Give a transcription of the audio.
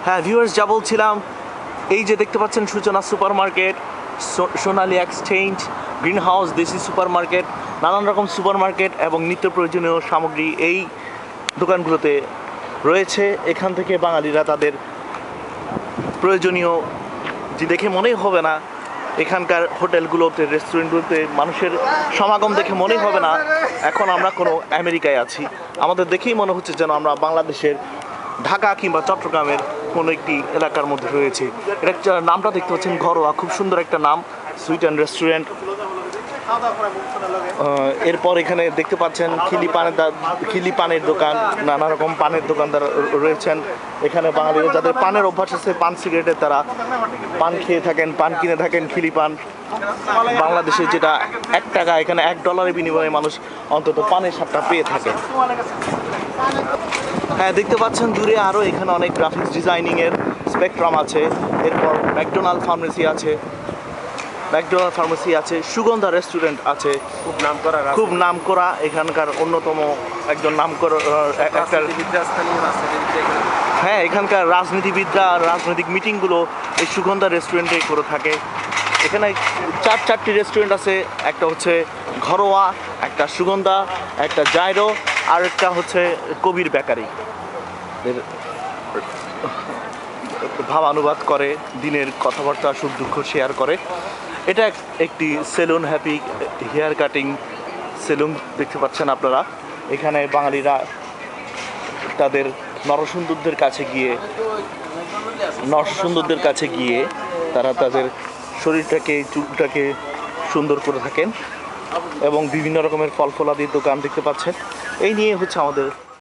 হ্যাঁ ভিউয়ার্স, যা বলছিলাম, এই যে দেখতে পাচ্ছেন সূচনা সুপার মার্কেট, সোনালী এক্সচেঞ্জ, গ্রিন হাউস, দেশি সুপার মার্কেট, নানান রকম সুপার মার্কেট এবং নিত্য প্রয়োজনীয় সামগ্রী এই দোকানগুলোতে রয়েছে। এখান থেকে বাঙালিরা তাদের প্রয়োজনীয় যে দেখে মনেই হবে না, এখানকার হোটেলগুলোতে, রেস্টুরেন্টগুলোতে মানুষের সমাগম দেখে মনেই হবে না এখন আমরা কোনো আমেরিকায় আছি। আমাদের দেখেই মনে হচ্ছে যেন আমরা বাংলাদেশের ঢাকা কিংবা চট্টগ্রামের কোনো একটি এলাকার মধ্যে রয়েছে। এটা নামটা দেখতে পাচ্ছেন ঘরোয়া, খুব সুন্দর একটা নাম, সুইট অ্যান্ড রেস্টুরেন্ট। এরপর এখানে দেখতে পাচ্ছেন খিলি পানের দোকান, নানা রকম পানের দোকানদার রয়েছেন। এখানে বাঙালিরা যাদের পানের অভ্যাস আছে, পান সিগারেটের, তারা পান খেয়ে থাকেন, পান কিনে থাকেন, খিলি পান। বাংলাদেশে যেটা $1, এখানে $1 বিনিময়ে মানুষ অন্তত পানের স্বাদটা পেয়ে থাকে। হ্যাঁ, দেখতে পাচ্ছেন দূরে আরও এখানে অনেক গ্রাফিক্স ডিজাইনিংয়ের স্পেকট্রাম আছে। এরপর ম্যাকডোনাল্ড ফার্মেসি আছে, সুগন্ধা রেস্টুরেন্ট আছে, খুব নাম করা এখানকার অন্যতম একজন নাম করা একটা। হ্যাঁ, এখানকার রাজনীতিবিদরা রাজনৈতিক মিটিংগুলো এই সুগন্ধা রেস্টুরেন্টে করে থাকে। এখানে চারটি রেস্টুরেন্ট আছে, একটা হচ্ছে ঘরোয়া, একটা সুগন্ধা, একটা জায়রো, আর একটা হচ্ছে কবির বেকারি। এর ভাবানুবাদ করে, দিনের কথাবার্তা, সুখ দুঃখ শেয়ার করে। এটা একটি salon, happy hair cutting salon দেখতে পাচ্ছেন আপনারা। এখানে বাঙালিরা তাদের নরসুন্দরদের কাছে গিয়ে তারা তাদের শরীরটাকে, চুলটাকে সুন্দর করে থাকেন এবং বিভিন্ন রকমের ফল ফলাদির দোকান দেখতে পাচ্ছেন। এই নিয়ে হচ্ছে আমাদের